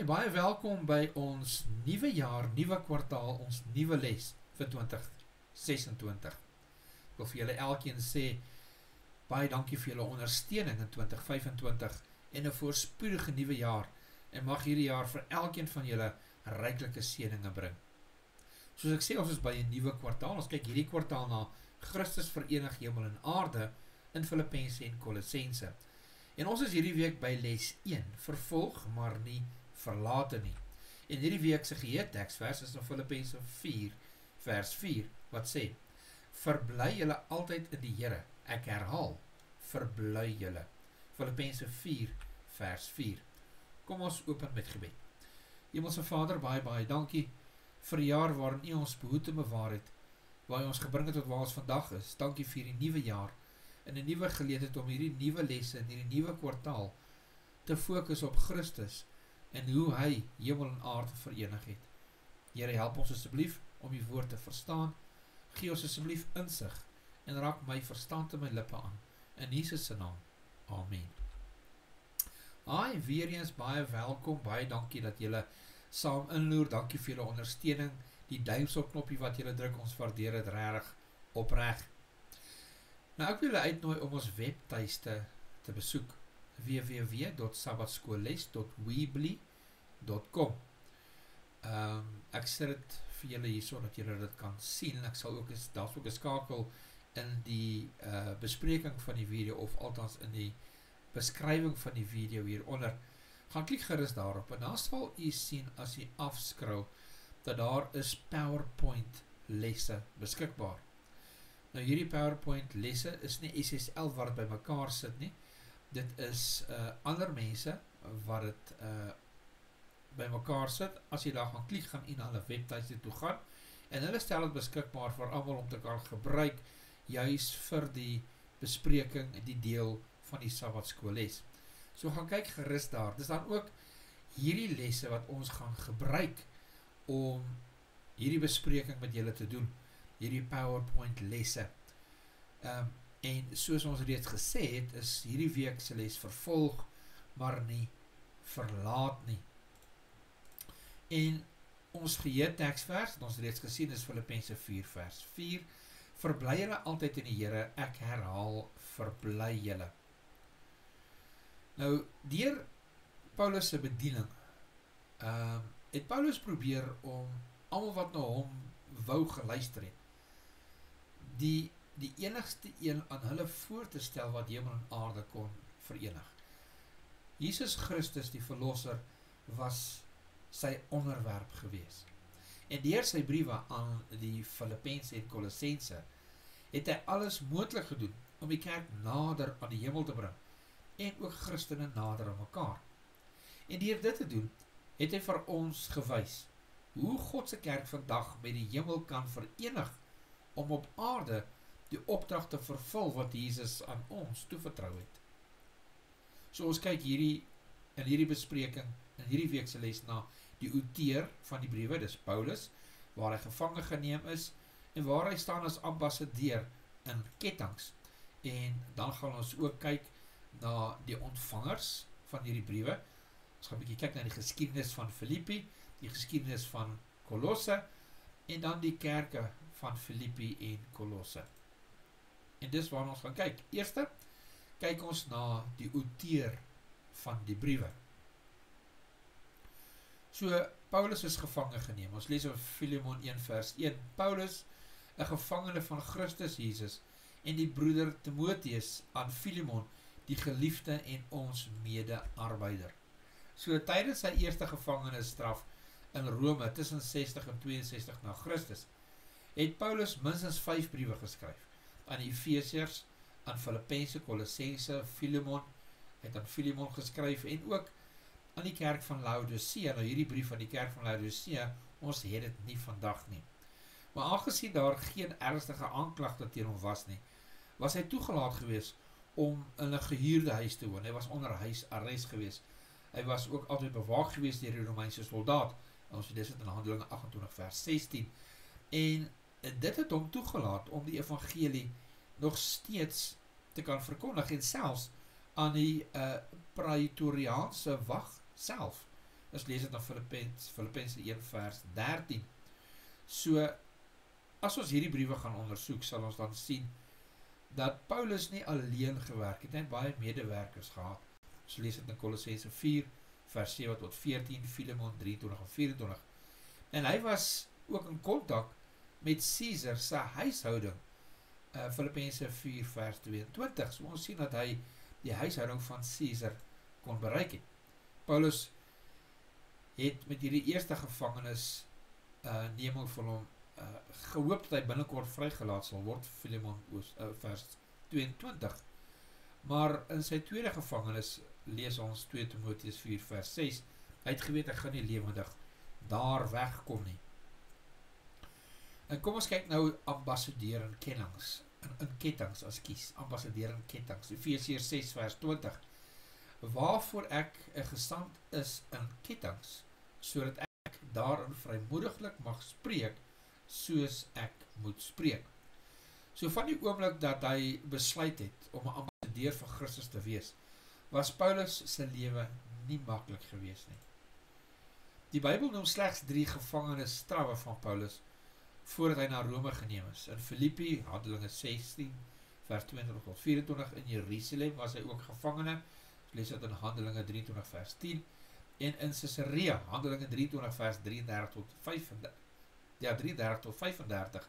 Baie welkom by ons nuwe jaar, nuwe kwartaal, ons nuwe les vir 2026. Ek wil vir julle elkeen sê, baie dankie vir julle ondersteuning in 2025 en 'n voorspoedige nuwe jaar, en mag hierdie jaar vir elkeen van julle ryklike seëninge bring. Soos ek sê, ons is by 'n nuwe kwartaal, ons kyk hierdie kwartaal na Christus verenig hemel en aarde in Filippense en Kolossense. En ons is hierdie week by les 1, vervolg maar nie verlate nie. En hierdie week se geheerteksvers is in Filippense 4 vers 4 wat sê: Verbly julle altyd in die Here. Ek herhaal, verbly julle. Filippense 4 vers 4. Kom ons open met gebed. Hemelse Vader, baie dankie vir die jaar waarin U ons behoed en bewaar het, waar U ons gebring het tot waar ons vandag is. Dankie vir die nuwe jaar en 'n nuwe geleentheid om hierdie nuwe lesse in hierdie nuwe kwartaal te fokus op Christus en hoe hy hemel en aarde verenig het. Here, help ons asseblief om U woord te verstaan. Gee ons asseblief insig en raak my verstand en my lippe aan. In Jesus se naam. Amen. Weer eens baie welkom, baie dankie dat julle saam inloer. Dankie vir julle ondersteuning. Die duimselknoppie wat julle druk, ons waardeer dit regtig opreg. Nou, ek wil julle uitnooi om ons webtuiste te besoek, www.sabbatschoolles.weebly.com. Ek sit dit vir julle hierso dat julle dit kan sien. Ek sal ook, daar's ook 'n skakel in die bespreking van die video, of althans in die beskrywing van die video hieronder. Gaan klik gerus daarop en dan sal u sien as u afskrou dat daar is PowerPoint lesse beskikbaar. Nou, hierdie PowerPoint lesse is nie SSL wat het by mekaar sit nie. Dit is ander mense wat het by mekaar sit. As jy daar gaan klik, gaan u na hulle webtuiste toe gaan en hulle stel het beskikbaar vir almal om te kan gebruik, juis vir die bespreking en die deel van die Sabbatskoolles. So gaan kyk gerus daar. Dis dan ook hierdie lesse wat ons gaan gebruik om hierdie bespreking met julle te doen, hierdie PowerPoint lesse. En soos ons reeds gesê het, is hierdie week se les vervolg, maar nie verlaat nie. En ons geheerteksvers, het ons reeds gesien, is Filippense 4 vers 4. Verbly julle altyd in die Here, ek herhaal, verbly julle. Nou, deur Paulus se bediening, het Paulus probeer om almal wat na hom wou geluister het, die enigste een aan hulle voor te stel wat hemel en aarde kon verenig. Jesus Christus, die verlosser, was sy onderwerp gewees. En deur sy briewe aan die Filippense en Kolossense het hy alles moontlik gedoen om die kerk nader aan die hemel te bring en ook Christene nader aan mekaar. En deur dit te doen, het hy vir ons gewys hoe God se kerk vandag met die hemel kan verenig om op aarde die opdrag te vervul wat Jesus aan ons toevertrou het. So ons kyk in hierdie bespreking, in hierdie week se les na die outeur van die briewe, dis Paulus, waar hy gevange geneem is en waar hy staan as ambassadeur in kettinge. En dan gaan ons ook kyk na die ontvangers van hierdie briewe. Ons gaan 'n bietjie kyk na die geskiedenis van Filippi, die geskiedenis van Kolosse en dan die kerke van Filippi en Kolosse. En dis waar ons gaan kyk. Eerste, kyk ons na die outeur van die briewe. So, Paulus is gevange geneem. Ons lees over Filemon 1 vers 1. Paulus, 'n gevangene van Christus Jesus, en die broeder Timotheus aan Filemon, die geliefde en ons mede-arbeider. So, tydens sy eerste gevangenisstraf in Rome, tussen 60 en 62 na Christus, het Paulus minstens 5 briewe geskryf. Aan die Efesiërs, aan Filippense, Kolossense, Filemon, het aan Filemon geskryf, en ook aan die kerk van Laodicea. Nou, hierdie brief van die kerk van Laodicea, ons het dit nie vandag nie. Maar aangesien daar geen ernstige aanklagte teen hom was nie, was hy toegelaat gewees om in 'n gehuurde huis te woon. Hy was onder huisarrest gewees. Hy was ook altyd bewaak gewees deur die Romeinse soldaat. Ons lees dit in Handelinge 28 vers 16. En dit het hom toegelaat om die evangelie nog steeds te kan verkondig en selfs aan die praetoriaanse wag self Ons lees dit in Filippense 1 vers 13. So, as ons hierdie briewe gaan ondersoek, sal ons dan sien, dat Paulus nie alleen gewerk het, hy het baie medewerkers gehad. Ons lees dit in Kolossense 4, vers 7 tot 14, Filemon 23 en 24. En hy was ook in kontak met Caesar sy huishouding, Filippense 4 vers 22. So ons sien dat hy die huishouding van Caesar kon bereik het. Paulus het met hierdie eerste gevangenis neming van hom gehoop dat hy binnenkort vrygelaat sal word, Filemon vers 22. Maar in sy tweede gevangenis lees ons 2 Timotheus 4 vers 6, hy het geweet, hy gaan nie lewendig daar wegkom nie. En kom ons kyk nou ambassadeur in kettings, ambassadeur in kettings, Efesiërs 6 vers 20, waarvoor ek 'n gesand is in kettings, sodat ek daarin vrymoediglik mag spreek, soos ek moet spreek. So van die oomblik dat hy besluit het om 'n ambassadeur van Christus te wees, was Paulus sy lewe nie maklik gewees nie. Die Bybel noem slegs 3 gevangenes strawwe van Paulus voordat hy na Rome geneem is. In Filippi, Handelinge 16 vers 22 tot 24, in Jerusalem was hy ook gevangene, lees dit in Handelinge 23 vers 10, en in Caesarea, Handelinge 23 vers 33 tot 35.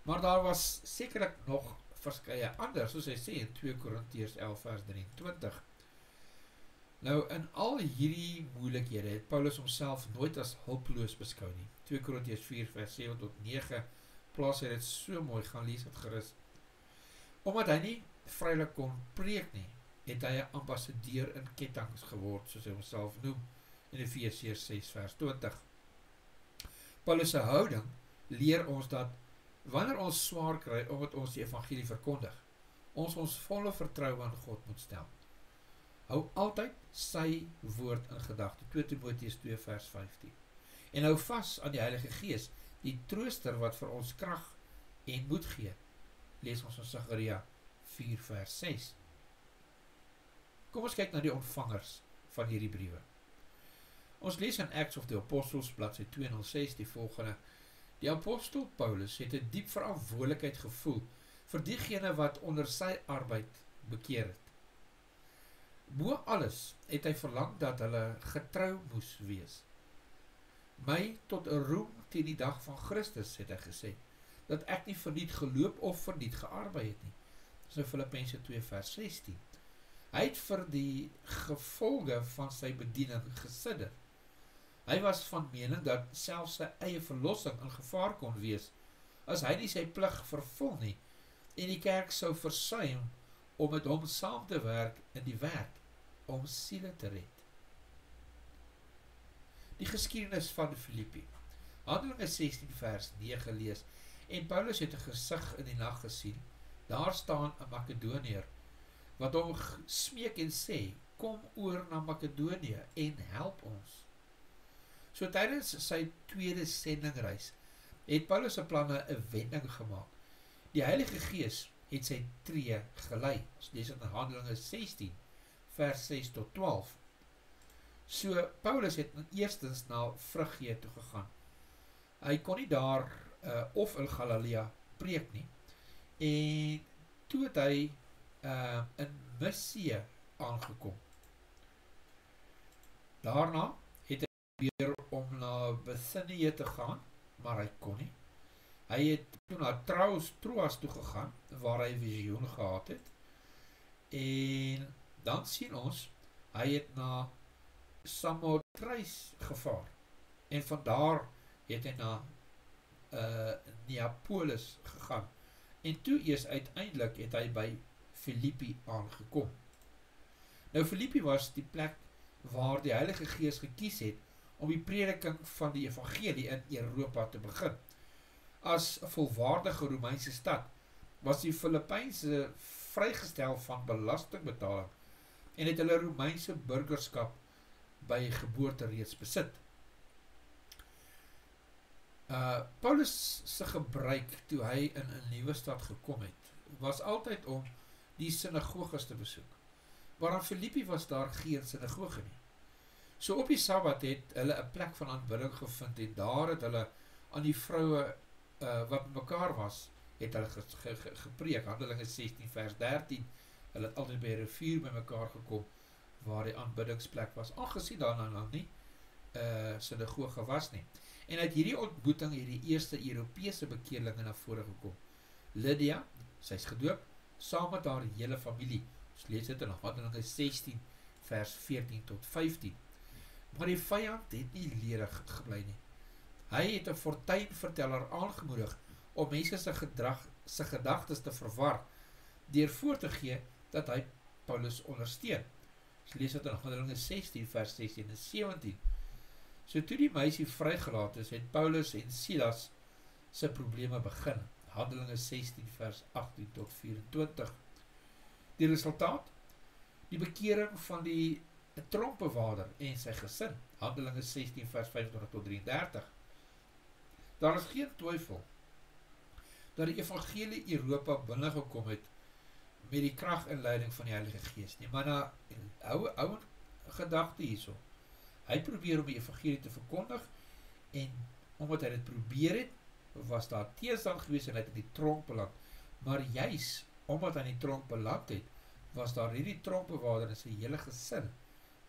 Maar daar was sekerlik nog verskeie ander, soos hy sê in 2 Korintiërs 11 vers 23. Nou, in al hierdie moeilikhede het Paulus homself nooit as hulpeloos beskou nie. 2 Korintiërs 4 vers 7 tot 9, plaas hy dit so mooi, gaan lees het gerus. Omdat hy nie vrylik kon preek nie, het hy 'n ambassadeur in kettings geword, soos hy homself noem, in Efesiërs 6 vers 20. Paulus se houding leer ons dat, wanneer ons swaar kry, omdat ons die evangelie verkondig, ons volle vertroue aan God moet stel. Hou altyd sy woord in gedagte, 2 Timotheus 2 vers 15. En hou vas aan die Heilige Gees, die trooster wat vir ons krag en moed gee. Lees ons in Sagaria 4 vers 6. Kom ons kyk na die ontvangers van hierdie briewe. Ons lees in Acts of the Apostles, bladsy 206, die volgende. Die apostel Paulus het 'n diep verantwoordelikheid gevoel vir diegene wat onder sy arbeid bekeer het. Bo alles het hy verlang dat hulle getrou moes wees. My tot 'n roem teen die dag van Christus, het hy gesê, dat ek nie verniet geloop of verniet gearbei het nie. Dis in Filippense 2 vers 16. Hy het vir die gevolge van sy bediening gesidder. Hy was van mening dat selfs sy eie verlossing in gevaar kon wees, as hy nie sy plig vervul nie, en die kerk sou versuim om met hom saam te werk in die werk om siele te red. Die geskiedenis van Filippi. Handelinge 16 vers 9 lees, en Paulus het 'n gesig in die nag gesien, daar staan 'n Makedoniër, wat hom smeek en sê, kom oor na Makedonië en help ons. So tydens sy tweede sendingreis, het Paulus se planne 'n wending gemaak. Die Heilige Gees het sy tree gelei. Ons lees dit in Handelinge 16, vers 6 tot 12. So, Paulus het eerstens na Frigië toe gegaan. Hy kon nie daar of in Galilea preek nie. En toe het hy in Mysië aangekom. Daarna het hy weer om na Bithynië te gaan, maar hy kon nie. Hy het toe na Troas toe gegaan, waar hy visioen gehad het. En dan sien ons, hy het na Samothrace gevaar. En vandaar het hy na Neapolis gegaan. En toe eers uiteindelik het hy by Filippi aangekom. Nou Filippi was die plek waar die Heilige Gees gekies het om die prediking van die evangelie in Europa te begin. As 'n volwaardige Romeinse stad was die Filippynse vrygestel van belastingbetaling en het hulle Romeinse burgerskap by geboorte reeds besit. Paulus se gebruik toe hy in 'n nuwe stad gekom het, was altyd om die sinagoges te besoek. Maar in Filippi was daar geen sinagoge nie. So op die Sabbat het hulle 'n plek van aanbidding gevind en daar het hulle aan die vroue wat met mekaar was, het hulle gepreek. Handelinge 16 vers 13. Hulle het altyd by 'n rivier by mekaar gekom waar die aanbiddingsplek was, aangesien daarna nog nie sinagoge was nie. En uit hierdie ontmoeting het die eerste Europese bekeerlinge na vore gekom. Lydia, sy is gedoop, saam met haar hele familie. Ons lees dit in Handelinge 16 vers 14 tot 15. Maar die vyand het nie ledig gebly nie. Hy het 'n fortuinverteller aangemoedig om mense se gedagtes te verwar, deur voor te gee dat hy Paulus ondersteun. Ons lees dit in Handelinge 16 vers 16 en 17. So toe die meisie vrygelaat is, het Paulus en Silas se probleme begin. Handelinge 16 vers 18 tot 24. Die resultaat? Die bekering van die tronkbewaarder en sy gesin. Handelinge 16 vers 25 tot 33. Daar is geen twyfel dat die evangelie Europa binnengekom het met die krag en leiding van die Heilige Gees nie. Maar na ouwe gedagte hierso. Hy probeer om die evangelie te verkondig en omdat hy dit probeer het, was daar teestand gewees en hy het in die tronk beland. Maar juis omdat hy in die tronk beland het, was daar hierdie tronkbewaarder en sy hele gesin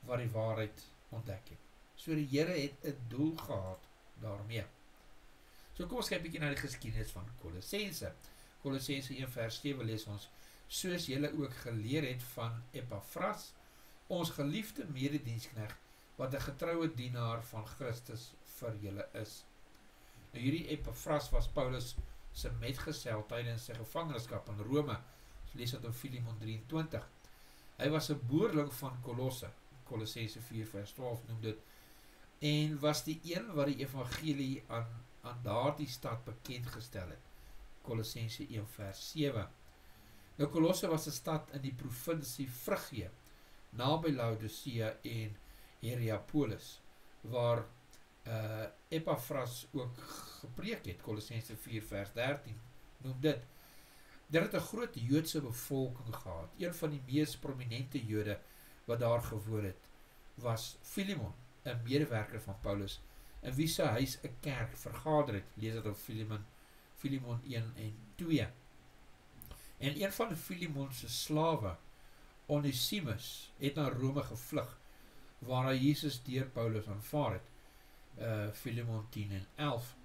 wat die waarheid ontdek het. So die Here het 'n doel gehad daarmee. So kom ons kyk 'n bietjie na die geskiedenis van Kolossense. Kolossense 1 vers 7 lees ons: soos julle ook geleer het van Epaphras, ons geliefde medediensknegt, wat 'n getroue dienaar van Christus vir julle is. Nou hierdie Epaphras was Paulus se metgesel tydens sy gevangenskap in Rome. Ons lees dit in Filemon 23. Hy was 'n boerling van Kolosse. Kolossense 4 vers 12 noem dit, en was die een wat die evangelie aan daardie stad bekend gestel het. Kolossense 1 vers 7. Nou Kolosse was 'n stad in die provinsie Frigië, naby Laodicea en Hierapolis, waar Epaphras ook gepreek het. Kolossense 4 vers 13 noem dit. Dit het 'n groot Joodse bevolking gehad. Een van die mees prominente Jode wat daar gewoon het, was Filemon, 'n medewerker van Paulus, in wie sy huis 'n kerk vergader het. Lees dit op Filemon 1 en 2. En een van Filemon se slawe, Onesimus, het na Rome gevlug, waar hy Jesus deur Paulus aanvaar het. Filemon 10 en 11.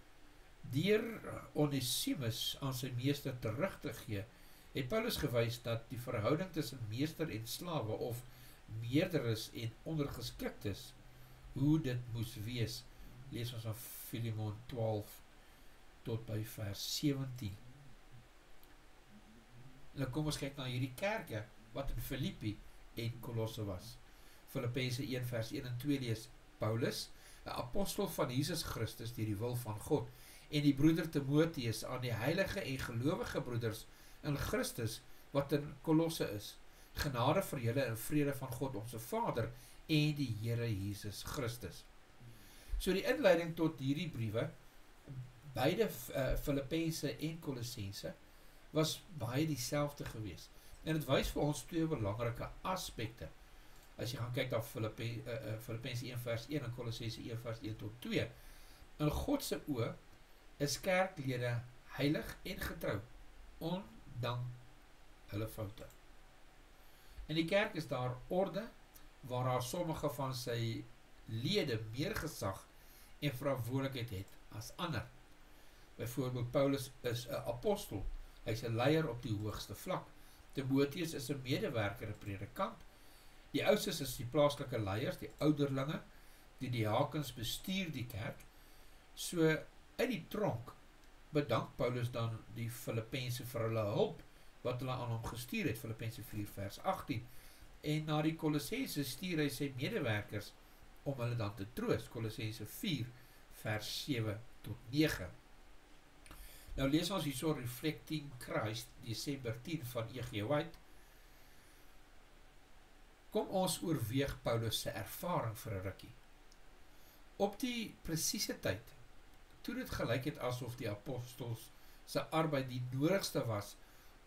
Deur Onesimus aan sy meester terug te gee, het Paulus gewys dat die verhouding tussen meester en slawe, of meerderes en ondergeskiktes, hoe dit moes wees. Lees ons aan Filemon 12 tot by vers 17. Nou kom ons kyk na hierdie kerke wat in Filippi en Kolosse was. Filippense 1 vers 1 en 2 lees: Paulus, 'n apostel van Jesus Christus deur die wil van God, en die broeder Timotheus aan die heilige en gelowige broeders in Christus wat in Kolosse is. Genade vir julle en vrede van God ons Vader en die Here Jesus Christus. So die inleiding tot hierdie briewe, beide Filippense en Kolossense, was baie dieselfde gewees. En dit wys vir ons twee belangrike aspekte. As jy gaan kyk na Filippense 1 vers 1 en Kolossense 1 vers 1 tot 2. In God se oë is kerklede heilig en getrou, ondanks hulle foute. In die kerk is daar orde, waar daar sommige van sy lede meer gesag en verantwoordelikheid het as ander. Byvoorbeeld Paulus is 'n apostel, hy is 'n leier op die hoogste vlak. Timotheus is 'n medewerker, 'n predikant. Die oudste is die plaaslike leiers, die ouderlinge, die diakens bestuur die kerk. So uit die tronk bedank Paulus dan die Filippense vir hulle hulp wat hulle aan hom gestuur het, Filippense 4 vers 18. En na die Kolossense stuur hy sy medewerkers om hulle dan te troos, Kolossense 4 vers 7 tot 9. Nou lees ons hierso Reflecting Christ, Desember 10 van E.G. White. Kom ons oorweeg Paulus se ervaring vir 'n rukkie. Op die presiese tyd, toe dit gelyk het asof die apostels se arbeid die nodigste was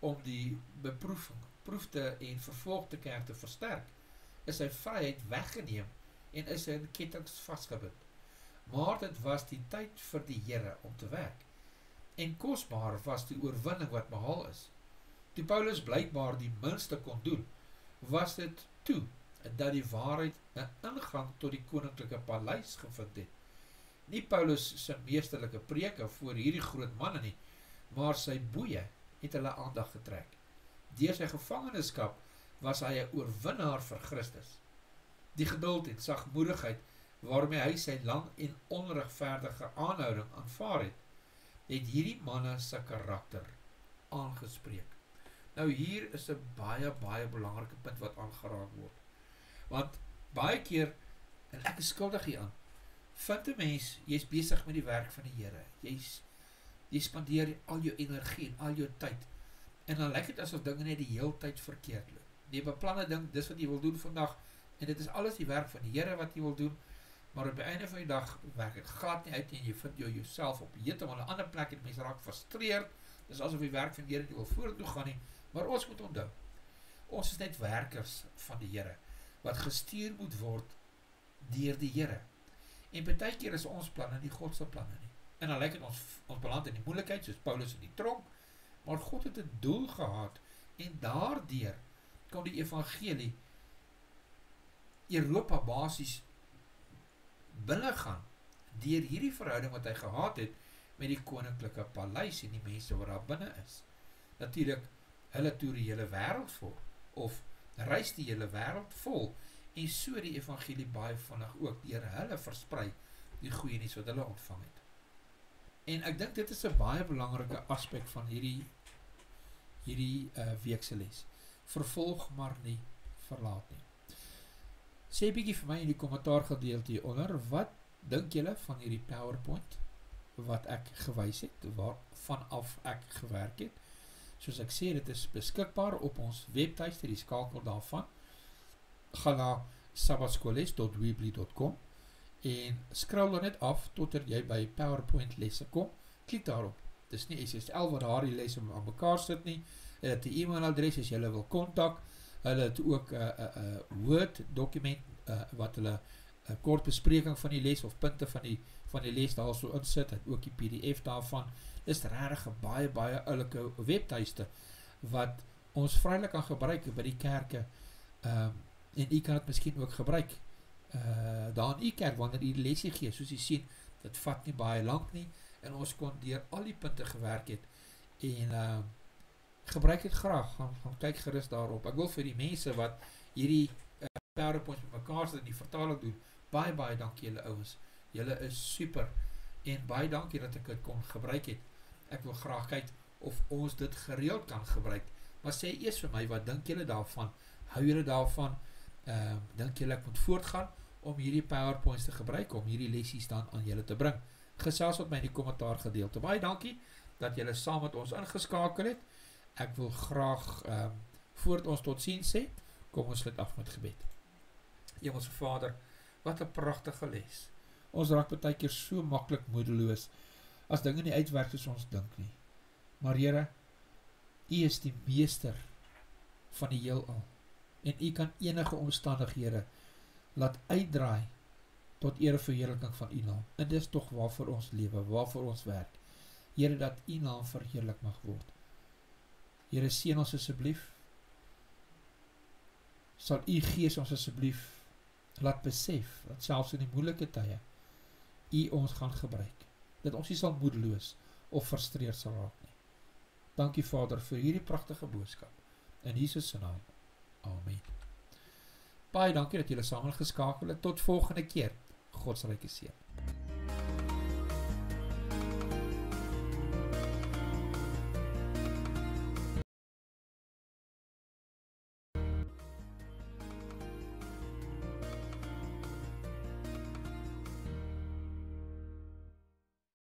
om die beproefde en vervolgde kerk te versterk, is sy vryheid weggeneem en is in kettinge vasgebind. Maar dit was die tyd vir die Here om te werk. En kosbaar was die oorwinning wat behaal is. Toe Paulus blykbaar die minste kon doen, was dit toe dat die waarheid 'n ingang tot die koninklike paleis gevind het. Nie Paulus se meesterlike preke voor hierdie groot manne nie, maar sy boeye het hulle aandag getrek. Deur sy gevangenskap was hy 'n oorwinnaar vir Christus. Die geduld en sagmoedigheid waarmee hy sy lang en onregverdige aanhouding aanvaar het hierdie manne se karakter aangespreek. Nou hier is 'n baie belangrike punt wat aangeraak word. Want baie keer, en ek is skuldig hieraan, vind 'n mens, jy's besig met die werk van die Here. Jy spandeer al jou energie en al jou tyd. En dan lyk dit asof dinge net die hele tyd verkeerd loop. Jy beplan 'n ding, dis wat jy wil doen vandag, en dit is alles die werk van die Here wat jy wil doen, maar op die einde van die dag werk dit glad nie uit en jy vind jouself op heeltemal 'n ander plek en mense raak frustreerd. Dis asof die werk van die Here nie wil vorentoe gaan nie, maar ons moet onthou. Ons is net werkers van die Here wat gestuur moet word deur die Here. En baie keer is ons planne nie God se planne nie. En dan lyk dit ons beland in die moeilikheid soos Paulus in die tronk, maar God het 'n doel gehad en daardeur kon die evangelie Europa basies binne gaan deur hierdie verhouding wat hy gehad het met die koninklike paleis en die mense wat daar binne is. Natuurlik, hulle toer die hele wêreld vol of reis die hele wêreld vol en so die evangelie baie vinnig ook deur hulle versprei die goeie nuus wat hulle ontvang het. En ek dink dit is 'n baie belangrike aspek van hierdie weekse les. Vervolg maar nie, verlaat nie. Sê bietjie vir my in die kommentaar gedeelte hieronder, wat dink julle van hierdie PowerPoint wat ek gewys het, waarvan af ek gewerk het? Soos ek sê, dit is beskikbaar op ons webtuiste, die skakel daarvan. Ga na sabbatschoolles.weebly.com en scroll dan net af totdat jy by PowerPoint lesse kom. Klik daarop. Dis nie SSL wat daar die lesse aan mekaar sit nie. Hulle het 'n e-mailadres as jy hulle wil kontak. Hulle het ook 'n Word dokument wat hulle 'n kort bespreking van die les of punte van die les daar so insit, en ook die PDF daarvan. Dis regtig 'n baie oulike webtuiste wat ons vrylik kan gebruik by die kerke, en u kan dit miskien ook gebruik daar in u kerk wanneer u die lesie gee. Soos u sien, dit vat nie baie lank nie en ons kon deur al die punte gewerk het en gebruik het graag, gaan kyk gerus daarop. Ek wil vir die mense wat hierdie PowerPoints met mekaar sit en die vertaling doen, baie dankie julle ouens. Julle is super en baie dankie dat ek dit kon gebruik het. Ek wil graag kyk of ons dit gereeld kan gebruik. Maar sê eers vir my, wat dink julle daarvan? Hou julle daarvan? Dink julle ek moet voortgaan om hierdie PowerPoints te gebruik, om hierdie lessies dan aan julle te bring? Gesels met my in die kommentaar gedeelte. Baie dankie dat julle saam met ons ingeskakel het. Ek wil graag voordat ons tot ziens sê, kom ons sluit af met gebed. Hemelse Vader, wat 'n pragtige les. Ons raak baie keer so maklik moedeloos as dinge nie uitwerk soos ons dink nie. Maar Here, U is die meester van die heelal en U kan enige omstandighede laat uitdraai tot ere verheerliking van U naam. En dis tog waarvoor ons lewe, waarvoor ons werk. Here, dat U naam verheerlik mag word. Here, seën ons asseblief. Sal U Gees ons asseblief laat besef dat selfs in die moeilike tye U ons gaan gebruik. Dat ons nie sal moedeloos of frustreerd sal raak nie. Dankie Vader vir hierdie pragtige boodskap. In Jesus se naam. Amen. Baie dankie dat julle saam geskakel het. Tot volgende keer. God se ryke seën.